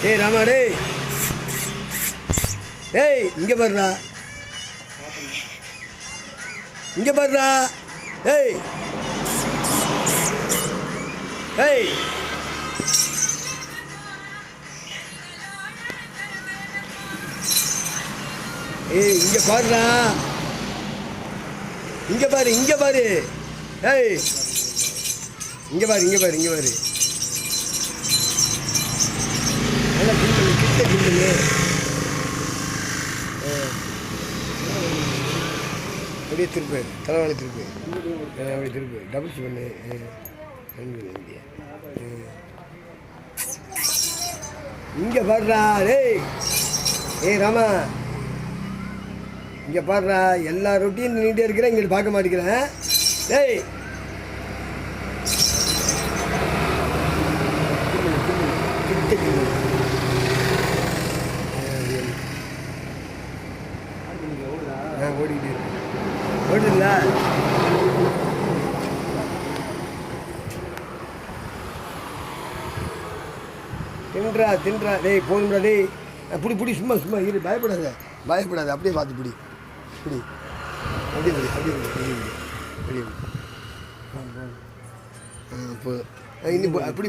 ஏய் ராமா டேய் ஏய் இங்கே பாருடா இங்கே பாருடா ஏய் ஏய் ஏய் இங்கே பாருடா இங்கே பாரு இங்கே பாரு ஏய் இங்கே பாரு இங்கே பாரு இங்கே பாரு நல்லா கிண்டலு கிட்ட கிண்டலு அப்படியே திருப்பு தலைவாழி திருப்பு அப்படி திருப்பு டபுள்ஸ் பண்ணு இங்கே பாடுறா டேய் ஏய் ராமா இங்கே பாடுறா எல்லா ரொட்டியும் நீட்டே இருக்கிறேன் இங்கிட்டு பார்க்க மாட்டேங்கிறேன் டேய் ஓடிக்கிட்டே இருக்கு ஓடுங்களா தின்றா தின்றா டேய் போதும்டா டேய் பிடி பிடி சும்மா சும்மா இரு பயப்படாத பயப்படாத அப்படியே பார்த்து பிடி பிடி அப்படியே பிடி அப்படியே பிடி அப்படியே பிடி அப்போ இன்னும் அப்படி